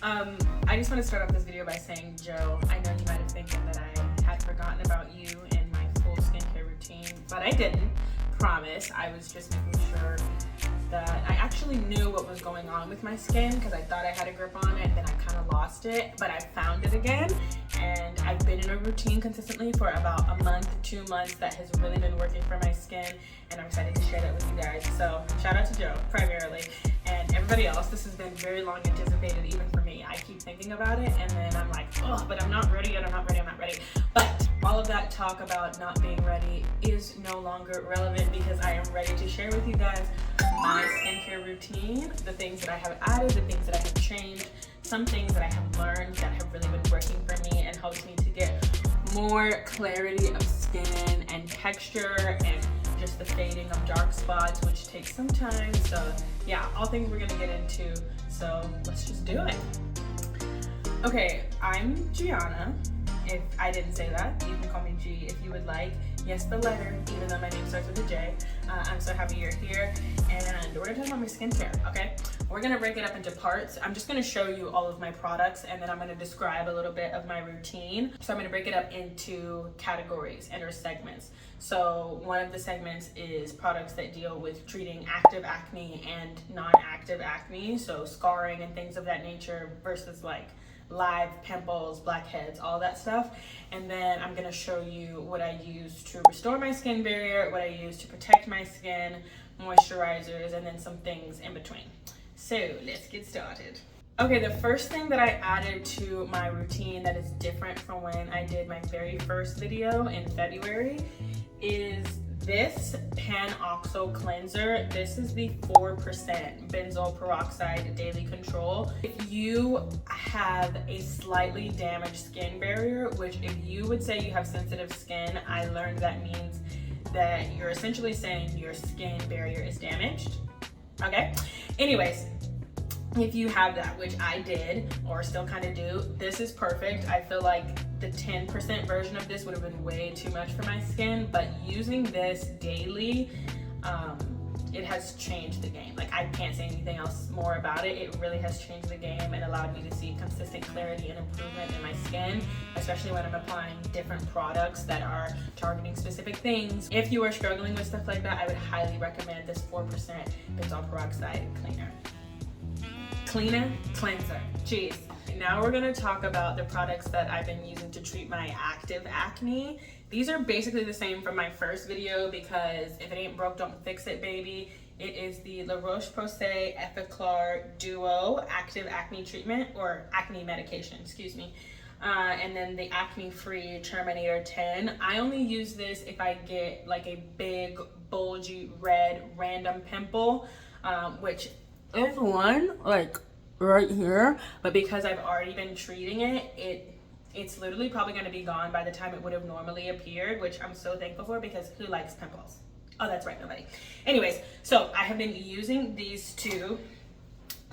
I just want to start off this video by saying, Joe, I know you might have thinking that I had forgotten about you and my full skincare routine, but I didn't. Promise. I was just making sure that I actually knew what was going on with my skin because I thought I had a grip on it, then I kind of lost it, but I found it again. And I've been in a routine consistently for about a month, 2 months that has really been working for my skin, and I'm excited to share that with you guys. So shout out to Joe primarily, and everybody else. This has been very long anticipated even for me. I keep thinking about it and then I'm like, oh, but I'm not ready yet, I'm not ready. But all of that talk about not being ready is no longer relevant because I am ready to share with you guys my skincare routine, the things that I have added, the things that I have changed, some things that I have learned that have really been working for me and helped me to get more clarity of skin and texture and just the fading of dark spots, which takes some time. So yeah, all things we're gonna get into. So let's just do it. Okay, I'm Gianna. If I didn't say that, you can call me G if you would like. Yes, the letter, even though my name starts with a J. I'm so happy you're here. And we're gonna talk about my skincare, okay? We're gonna break it up into parts. I'm just gonna show you all of my products and then I'm gonna describe a little bit of my routine. So I'm gonna break it up into categories and or segments. So one of the segments is products that deal with treating active acne and non-active acne. So scarring and things of that nature versus like live pimples, blackheads, all that stuff. And then I'm gonna show you what I use to restore my skin barrier, what I use to protect my skin, moisturizers, and then some things in between. So let's get started. Okay, the first thing that I added to my routine that is different from when I did my very first video in February is this Pan-Oxo cleanser. This is the 4% benzoyl peroxide daily control. If you have a slightly damaged skin barrier, which if you would say you have sensitive skin, I learned that means that you're essentially saying your skin barrier is damaged. Okay, anyways, if you have that, which I did or still kind of do, this is perfect. I feel like the 10% version of this would have been way too much for my skin, but using this daily, it has changed the game. Like, I can't say anything else more about it. It really has changed the game and allowed me to see consistent clarity and improvement in my skin, especially when I'm applying different products that are targeting specific things. If you are struggling with stuff like that, I would highly recommend this 4% benzoyl peroxide cleanser. Jeez. Now we're gonna talk about the products that I've been using to treat my active acne. These are basically the same from my first video because if it ain't broke, don't fix it, baby. It is the La Roche-Posay Epiclar Duo Active Acne Treatment, or acne medication, excuse me. And then the acne-free Terminator 10. I only use this if I get like a big, bulgy, red, random pimple, which is one like right here, but because I've already been treating it, it's literally probably going to be gone by the time it would have normally appeared, which I'm so thankful for because who likes pimples? Oh, that's right, nobody. Anyways, so I have been using these two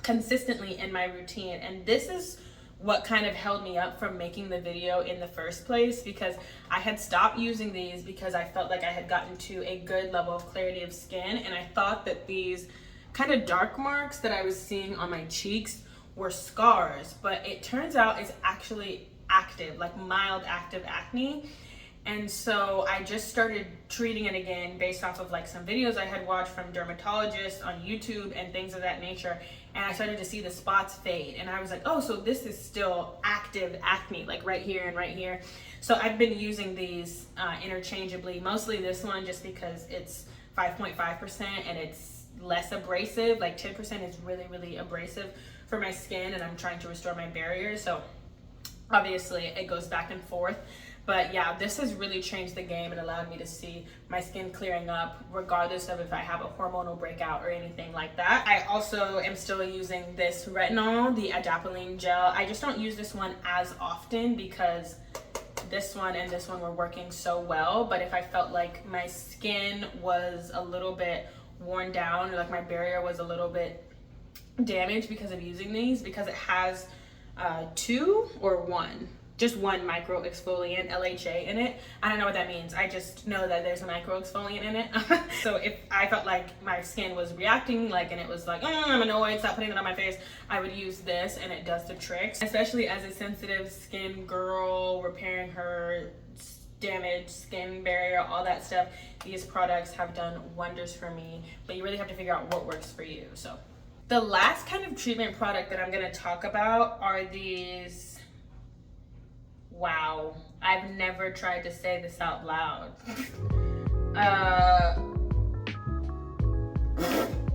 consistently in my routine, and this is what kind of held me up from making the video in the first place, because I had stopped using these because I felt like I had gotten to a good level of clarity of skin, and I thought that these kind of dark marks that I was seeing on my cheeks were scars, but it turns out it's actually active, like mild active acne. And so I just started treating it again based off of like some videos I had watched from dermatologists on YouTube and things of that nature, and I started to see the spots fade, and I was like, oh, so this is still active acne, like right here and right here. So I've been using these interchangeably, mostly this one just because it's 5.5% and it's less abrasive. Like 10% is really abrasive for my skin, and I'm trying to restore my barrier, so obviously it goes back and forth. But yeah, this has really changed the game and allowed me to see my skin clearing up regardless of if I have a hormonal breakout or anything like that. I also am still using this retinol, the adapalene gel. I just don't use this one as often because this one and this one were working so well, but if I felt like my skin was a little bit worn down or like my barrier was a little bit damaged because of using these, because it has 2 or 1 just one micro exfoliant, LHA, in it. I don't know what that means. I just know that there's a micro exfoliant in it. So if I felt like my skin was reacting, like, and it was like, I'm annoyed, stop putting it on my face, I would use this, and it does the tricks. Especially as a sensitive skin girl, repairing her damaged skin barrier, all that stuff, these products have done wonders for me. But you really have to figure out what works for you. So the last kind of treatment product that I'm gonna talk about are these. Wow, I've never tried to say this out loud.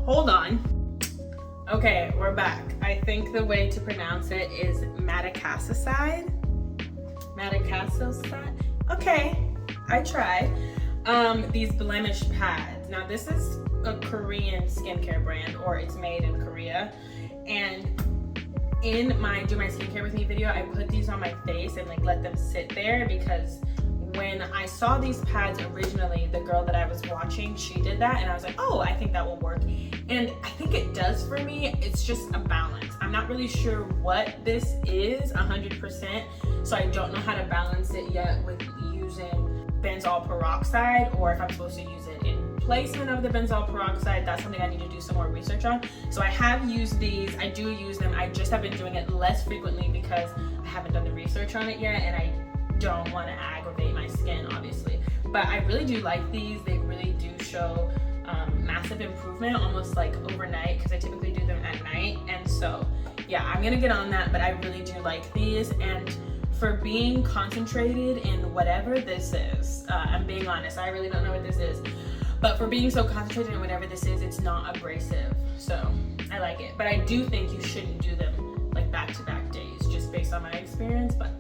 Hold on. Okay, we're back. I think the way to pronounce it is madagascar. Madagascar. Okay, I tried. These blemish pads. Now this is a Korean skincare brand, or it's made in Korea, and in my Do My Skincare With Me video, I put these on my face and like let them sit there, because when I saw these pads originally, the girl that I was watching, she did that, and I was like, oh, I think that will work. And I think it does for me. It's just a balance. I'm not really sure what this is 100%, so I don't know how to balance it yet with using benzoyl peroxide, or if I'm supposed to use it in placement of the benzoyl peroxide. That's something I need to do some more research on. So I have used these, I do use them, I just have been doing it less frequently because I haven't done the research on it yet, and I don't want to aggravate my skin, obviously. But I really do like these. They really do show massive improvement, almost like overnight, because I typically do them at night. And so yeah, I'm gonna get on that, but I really do like these. And for being concentrated in whatever this is, I'm being honest, I really don't know what this is. But for being so concentrated in whatever this is, it's not abrasive. So I like it. But I do think you shouldn't do them like back-to-back days, just based on my experience. But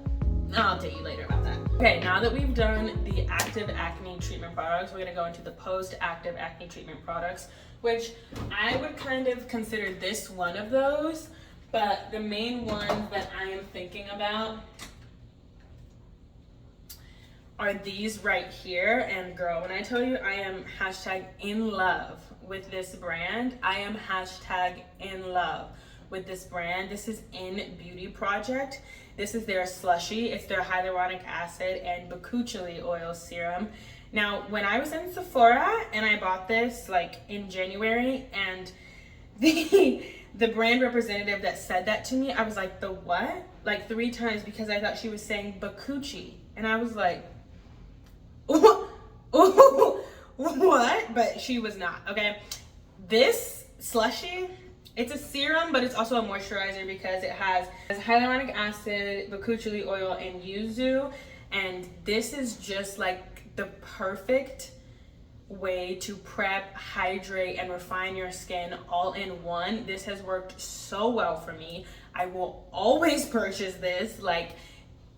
I'll tell you later about that. Okay, now that we've done the active acne treatment products, we're gonna go into the post-active acne treatment products, which I would kind of consider this one of those. But the main ones that I am thinking about are these right here. And girl, when I tell you I am hashtag in love with this brand, I am hashtag in love with this brand. This is In Beauty Project. This is their slushy. It's their hyaluronic acid and bakuchioli oil serum. Now, when I was in Sephora and I bought this like in January, and the brand representative that said that to me, I was like, the what? Like 3 times, because I thought she was saying bakuchi. And I was like, what? But she was not, okay? This slushy, it's a serum, but it's also a moisturizer because it has hyaluronic acid, bakuchioli oil, and yuzu. And this is just like the perfect way to prep, hydrate, and refine your skin all in one. This has worked so well for me. I will always purchase this. Like,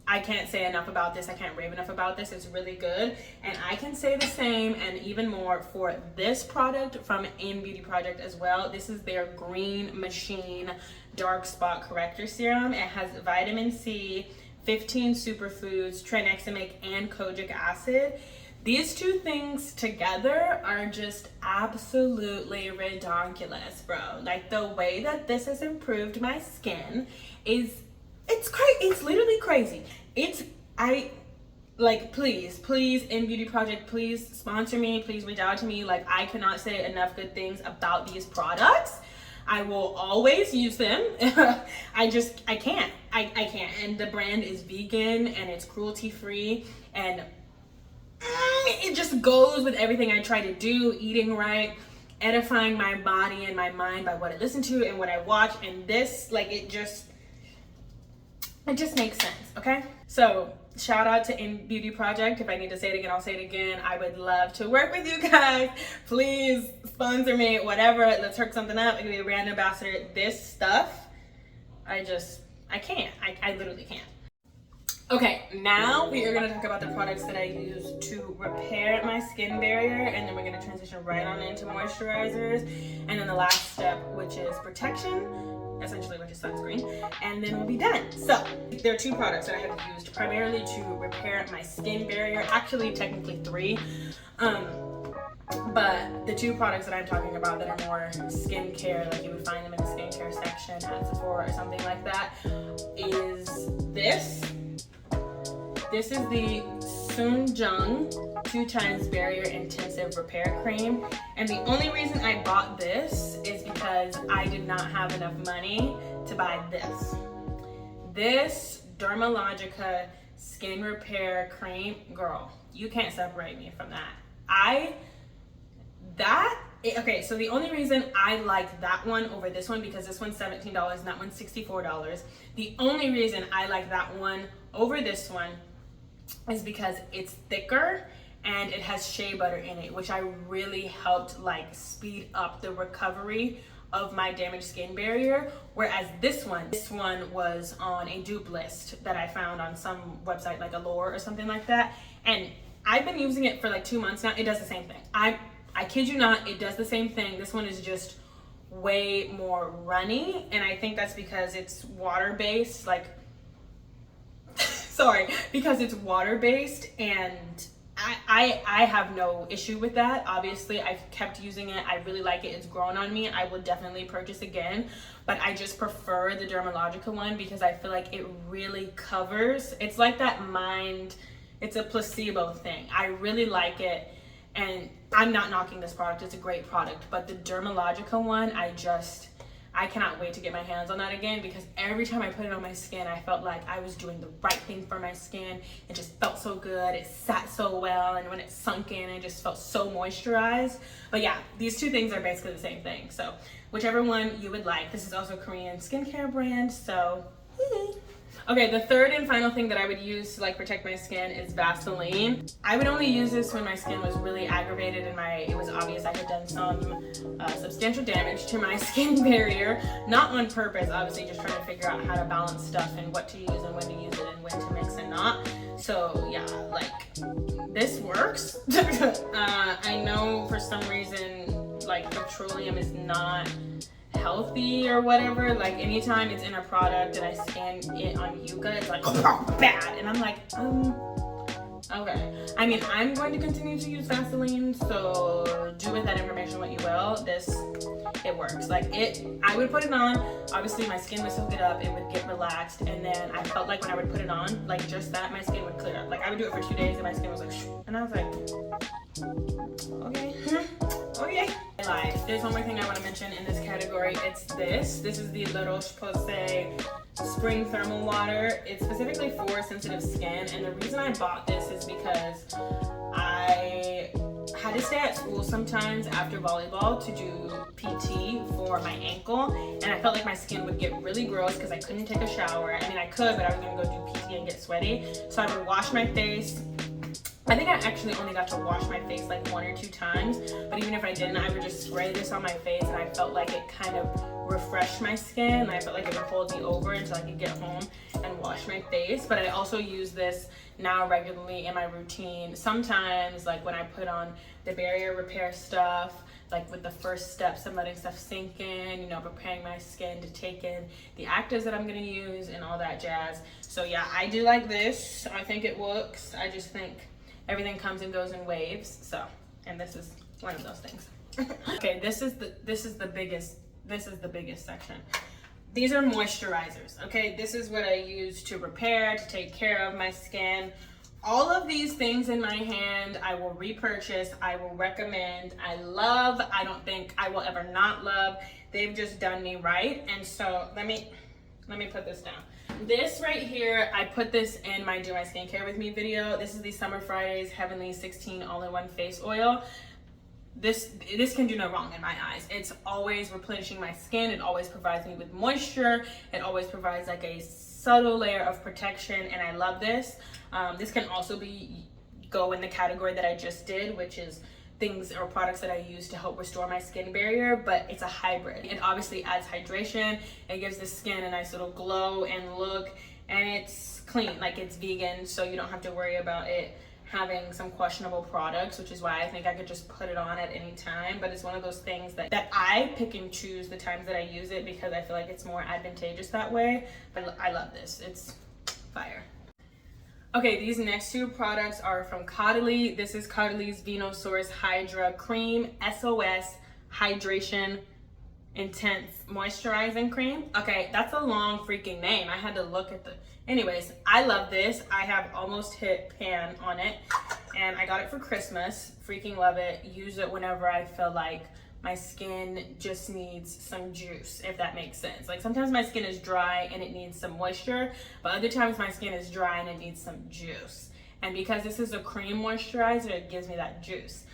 I can't say enough about this. I can't rave enough about this. It's really good. And I can say the same and even more for this product from In Beauty Project as well. This is their Green Machine Dark Spot Corrector Serum. It has vitamin C, 15 superfoods, tranexamic, and kojic acid. These 2 things together are just absolutely ridiculous, bro. Like, the way that this has improved my skin is, it's crazy. It's literally crazy. Please, In Beauty Project, please sponsor me. Please reach out to me. Like, I cannot say enough good things about these products. I will always use them. I can't. I can't. And the brand is vegan and it's cruelty free, and it just goes with everything I try to do, eating right, edifying my body and my mind by what I listen to and what I watch. And this, like, it just makes sense, okay? So shout out to In Beauty Project. If I need to say it again, I'll say it again. I would love to work with you guys. Please sponsor me, whatever. Let's hook something up. I can be a brand ambassador. This stuff, I can't. I literally can't. Okay, now we are gonna talk about the products that I use to repair my skin barrier, and then we're gonna transition right on into moisturizers, and then the last step, which is protection, essentially, which is sunscreen, and then we'll be done. So there are 2 products that I have used primarily to repair my skin barrier. Actually, technically 3. But the 2 products that I'm talking about that are more skincare, like you would find them in the skincare section at Sephora or something like that, is this. This is the Soonjung 2 times Barrier Intensive Repair Cream. And the only reason I bought this is because I did not have enough money to buy this. This Dermalogica Skin Repair Cream, girl, you can't separate me from that. Okay, so the only reason I like that one over this one, because this one's $17 and that one's $64. The only reason I like that one over this one is because it's thicker and it has shea butter in it, which I really helped like speed up the recovery of my damaged skin barrier. Whereas this one was on a dupe list that I found on some website like Allure or something like that. And I've been using it for like 2 months now. It does the same thing. I kid you not, it does the same thing. This one is just way more runny, and I think that's because it's water-based, like, sorry, because it's water-based, and I have no issue with that. Obviously, I've kept using it. I really like it. It's grown on me. I will definitely purchase again, but I just prefer the Dermalogica one because I feel like it really covers. It's like that it's a placebo thing. I really like it. And I'm not knocking this product, it's a great product, but the Dermalogica one, I cannot wait to get my hands on that again, because every time I put it on my skin, I felt like I was doing the right thing for my skin. It just felt so good, it sat so well, and when it sunk in, it just felt so moisturized. But yeah, these two things are basically the same thing, so whichever one you would like. This is also a Korean skincare brand, so okay, the third and final thing that I would use to like protect my skin is Vaseline. I would only use this when my skin was really aggravated and it was obvious I had done some substantial damage to my skin barrier. Not on purpose, obviously, just trying to figure out how to balance stuff and what to use and when to use it and when to mix and not. So yeah, like, this works. I know for some reason, like, petroleum is not healthy or whatever. Like, anytime it's in a product and I scan it on Yuka, it's like bad, and I'm like, okay. I mean, I'm going to continue to use Vaseline, so do with that information what you will. It works. Like, I would put it on, obviously my skin would soak it up, it would get relaxed, and then I felt like when I would put it on, like, just that, my skin would clear up. Like, I would do it for 2 days and my skin was like and I was like, okay. Okay. There's one more thing I want to mention in this category. It's this. This is the La Roche-Posay Spring Thermal Water. It's specifically for sensitive skin, and the reason I bought this is because I had to stay at school sometimes after volleyball to do PT for my ankle, and I felt like my skin would get really gross because I couldn't take a shower. I mean, I could, but I was going to go do PT and get sweaty. So I would wash my face. I think I actually only got to wash my face like 1 or 2 times, but even if I didn't, I would just spray this on my face, and I felt like it kind of refreshed my skin, and I felt like it would hold me over until I could get home and wash my face. But I also use this now regularly in my routine. Sometimes, like when I put on the barrier repair stuff, like with the first steps of letting stuff sink in, you know, preparing my skin to take in the actives that I'm gonna use and all that jazz. So yeah, I do like this. I think it works. I just think everything comes and goes in waves. So, and this is one of those things. Okay, this is the biggest section. These are moisturizers. Okay, this is what I use to repair, to take care of my skin. All of these things in my hand, I will repurchase, I will recommend, I love, I don't think I will ever not love. They've just done me right. And so let me put this down. This right here, I put this in my Do My Skincare With Me video. This is the Summer Fridays Heavenly 16 All-in-One Face Oil. This can do no wrong in my eyes. It's always replenishing my skin. It always provides me with moisture. It always provides like a subtle layer of protection, and I love this. This can also go in the category that I just did, which is things or products that I use to help restore my skin barrier, but it's a hybrid. It obviously adds hydration, it gives the skin a nice little glow and look, and it's clean, like it's vegan, so you don't have to worry about it having some questionable products, which is why I think I could just put it on at any time. But it's one of those things that I pick and choose the times that I use it because I feel like it's more advantageous that way. But I love this, it's fire. Okay, these next 2 products are from Caudalie. This is Caudalie's Venosource Hydra Cream SOS Hydration Intense Moisturizing Cream. Okay, that's a long freaking name. I had to look at the... Anyways, I love this. I have almost hit pan on it, and I got it for Christmas. Freaking love it. Use it whenever I feel like my skin just needs some juice, if that makes sense. Like sometimes my skin is dry and it needs some moisture, but other times my skin is dry and it needs some juice. And because this is a cream moisturizer, it gives me that juice.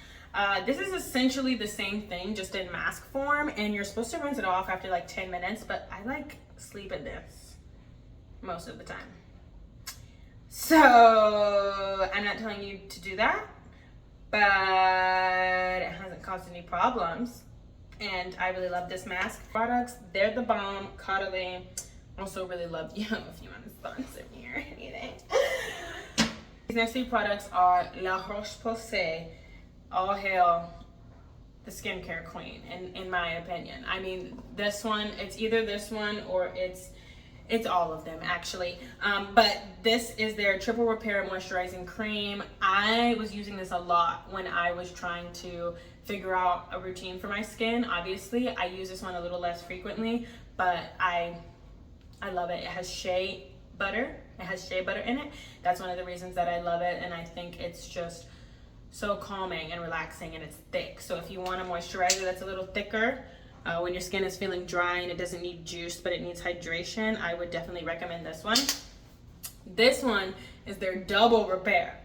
This is essentially the same thing, just in mask form, and you're supposed to rinse it off after like 10 minutes, but I like sleep in this most of the time. So I'm not telling you to do that, but it hasn't caused any problems. And I really love this mask. Products, they're the bomb. Cuddly. Also really love you if you want to sponsor me or anything. These next three products are La Roche-Posay. All hail the skincare queen, in my opinion. I mean, this one, it's either this one or it's all of them actually. But this is their triple repair moisturizing cream. I was using this a lot when I was trying to figure out a routine for my skin. Obviously, I use this one a little less frequently, but I love it. It has shea butter. It has shea butter in it. That's one of the reasons that I love it, and I think it's just so calming and relaxing, and it's thick. So if you want a moisturizer that's a little thicker, when your skin is feeling dry and it doesn't need juice but it needs hydration, I would definitely recommend this one. This one is their double repair.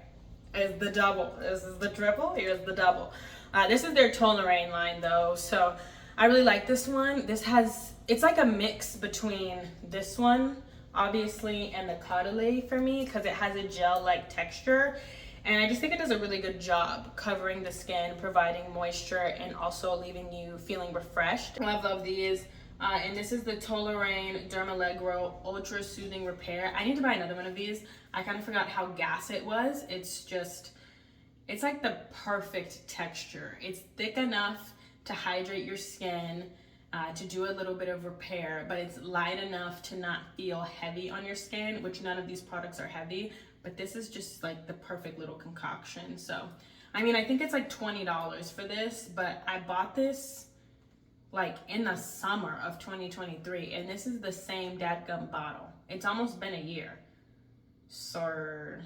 Is the double. This is the triple, here's the double. This is their Toleraine line though, so I really like this one. It's like a mix between this one, obviously, and the Cuddly for me, because it has a gel-like texture. And I just think it does a really good job covering the skin, providing moisture, and also leaving you feeling refreshed. Love these. And this is the Toleraine Dermalegro Ultra Soothing Repair. I need to buy another one of these. I kind of forgot how gas it was. It's like the perfect texture. It's thick enough to hydrate your skin, to do a little bit of repair, but it's light enough to not feel heavy on your skin, which none of these products are heavy. But this is just like the perfect little concoction. So, I mean, I think it's like $20 for this, but I bought this like in the summer of 2023, and this is the same dadgum bottle. It's almost been a year. So,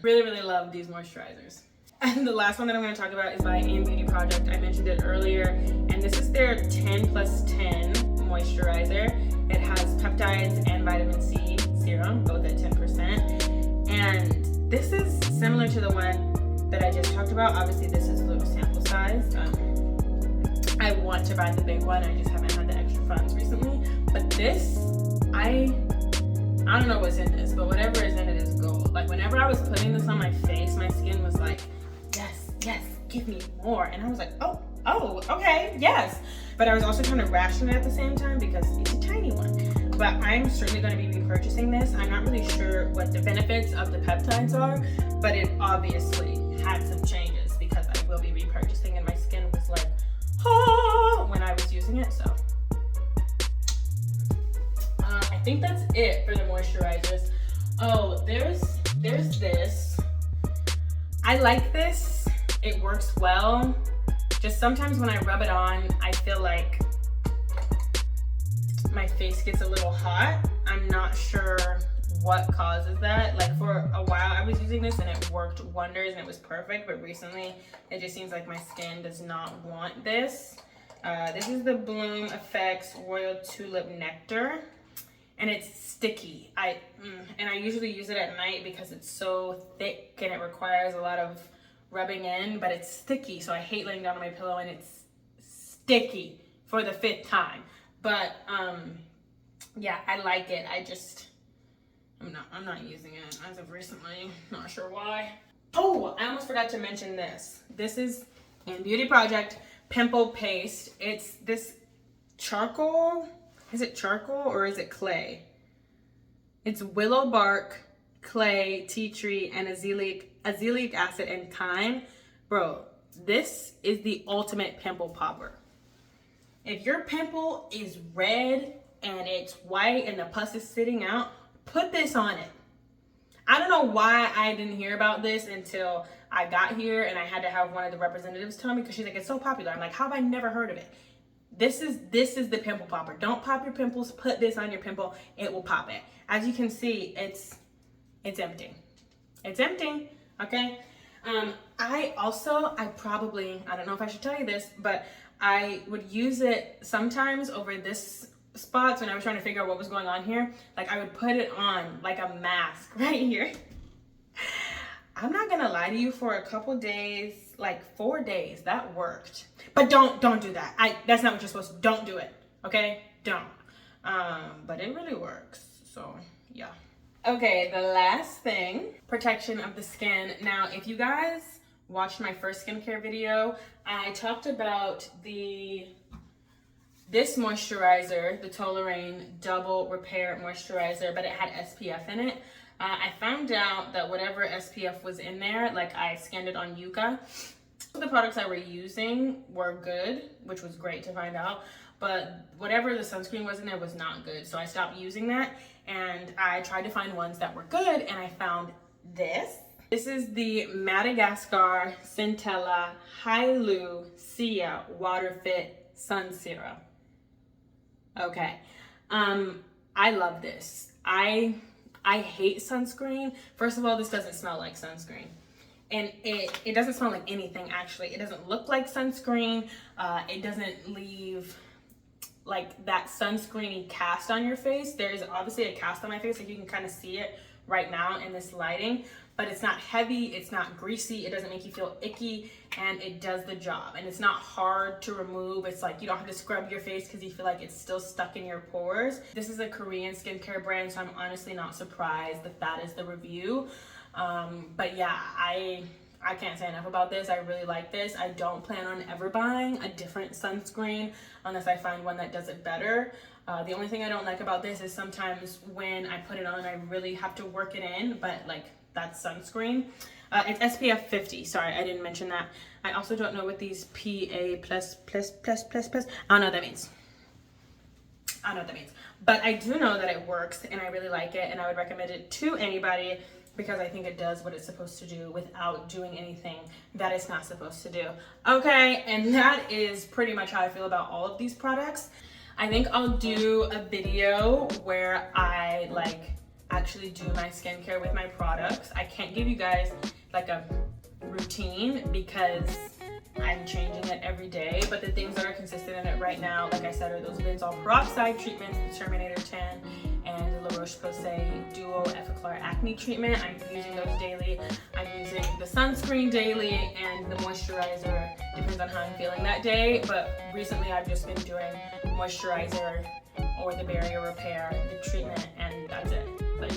really, really love these moisturizers. And the last one that I'm going to talk about is by AM Beauty Project. I mentioned it earlier, and this is their 10+10 moisturizer. It has peptides and vitamin C serum, both at 10%. And this is similar to the one that I just talked about. Obviously, this is a little sample size. I want to buy the big one. I just haven't had the extra funds recently. But this, I don't know what's in this, but whatever is in it is gold. Like whenever I was putting this on my face, my skin was like, yes, give me more. And I was like, oh, okay, yes. But I was also trying to ration it at the same time because it's a tiny one. But I'm certainly going to be repurchasing this. I'm not really sure what the benefits of the peptides are, but it obviously had some changes because I will be repurchasing, and my skin was like, oh, when I was using it. So I think that's it for the moisturizers. Oh, there's this. I like this. It works well. Just sometimes when I rub it on, I feel like my face gets a little hot. I'm not sure what causes that. Like for a while I was using this and it worked wonders and it was perfect, but recently it just seems like my skin does not want this. This is the Bloom Effects Royal Tulip Nectar, and it's sticky. And I usually use it at night because it's so thick and it requires a lot of rubbing in, but it's sticky, so I hate laying down on my pillow and it's sticky for the 5th time. But yeah, I like it. I'm not using it as of recently. Not sure why. Oh, I almost forgot to mention this. This is in Beauty Project Pimple Paste. It's this charcoal. Is it charcoal or is it clay? It's willow bark, clay, tea tree, and azelaic acid and thyme. Bro, this is the ultimate pimple popper. If your pimple is red and it's white and the pus is sitting out, put this on it. I don't know why I didn't hear about this until I got here and I had to have one of the representatives tell me, because she's like, it's so popular. I'm like, how have I never heard of it? This is the pimple popper. Don't pop your pimples. Put this on your pimple. It will pop it. As you can see, it's empty. It's empty. Okay. I don't know if I should tell you this, but I would use it sometimes over this spots when I was trying to figure out what was going on here. Like I would put it on like a mask right here. I'm not gonna lie to you, for a couple days, like 4 days, that worked. But don't do that. That's not what you're supposed to. Don't do it. Okay? Don't. But it really works. So yeah. Okay, the last thing, protection of the skin. Now, if you guys watched my first skincare video, I talked about this moisturizer, the Toleraine Double Repair Moisturizer, but it had SPF in it. I found out that whatever SPF was in there, like I scanned it on Yuka, the products I were using were good, which was great to find out, but whatever the sunscreen was in there was not good. So I stopped using that, and I tried to find ones that were good, and I found this. This is the Madagascar Centella Hylu Sia Water Fit Sun Serum. Okay, I love this. I hate sunscreen. First of all, this doesn't smell like sunscreen. And it doesn't smell like anything, actually. It doesn't look like sunscreen. It doesn't leave like that sunscreeny cast on your face. There's obviously a cast on my face, like you can kind of see it right now in this lighting, but it's not heavy, it's not greasy, it doesn't make you feel icky, and it does the job. And it's not hard to remove. It's like you don't have to scrub your face because you feel like it's still stuck in your pores. This is a Korean skincare brand, so I'm honestly not surprised that that is the review. But yeah, I can't say enough about this. I really like this. I don't plan on ever buying a different sunscreen unless I find one that does it better. The only thing I don't like about this is sometimes when I put it on, I really have to work it in, but like that's sunscreen. It's SPF 50. Sorry, I didn't mention that. I also don't know what these PA+++++, I don't know what that means. I don't know what that means. But I do know that it works, and I really like it, and I would recommend it to anybody because I think it does what it's supposed to do without doing anything that it's not supposed to do. Okay, and that is pretty much how I feel about all of these products. I think I'll do a video where I like actually do my skincare with my products. I can't give you guys like a routine because I'm changing it every day, but the things that are consistent in it right now, like I said, are those Benzol Peroxide treatments, the Terminator 10, and the La Roche-Posay Duo Effaclar Acne treatment. I'm using those daily. I'm using the sunscreen daily, and the moisturizer depends on how I'm feeling that day, but recently I've just been doing moisturizer or the barrier repair, the treatment, and that's it. But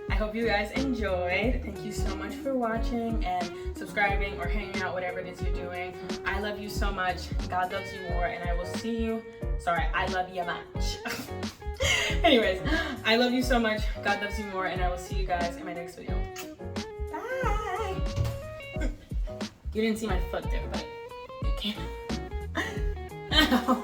I hope you guys enjoyed. Thank you so much for watching and subscribing or hanging out, whatever it is you're doing. I love you so much. God loves you more, and I will see you. Sorry, I love you much. Anyways, I love you so much. God loves you more, and I will see you guys in my next video. Bye. You didn't see my foot there, but you can. Ow.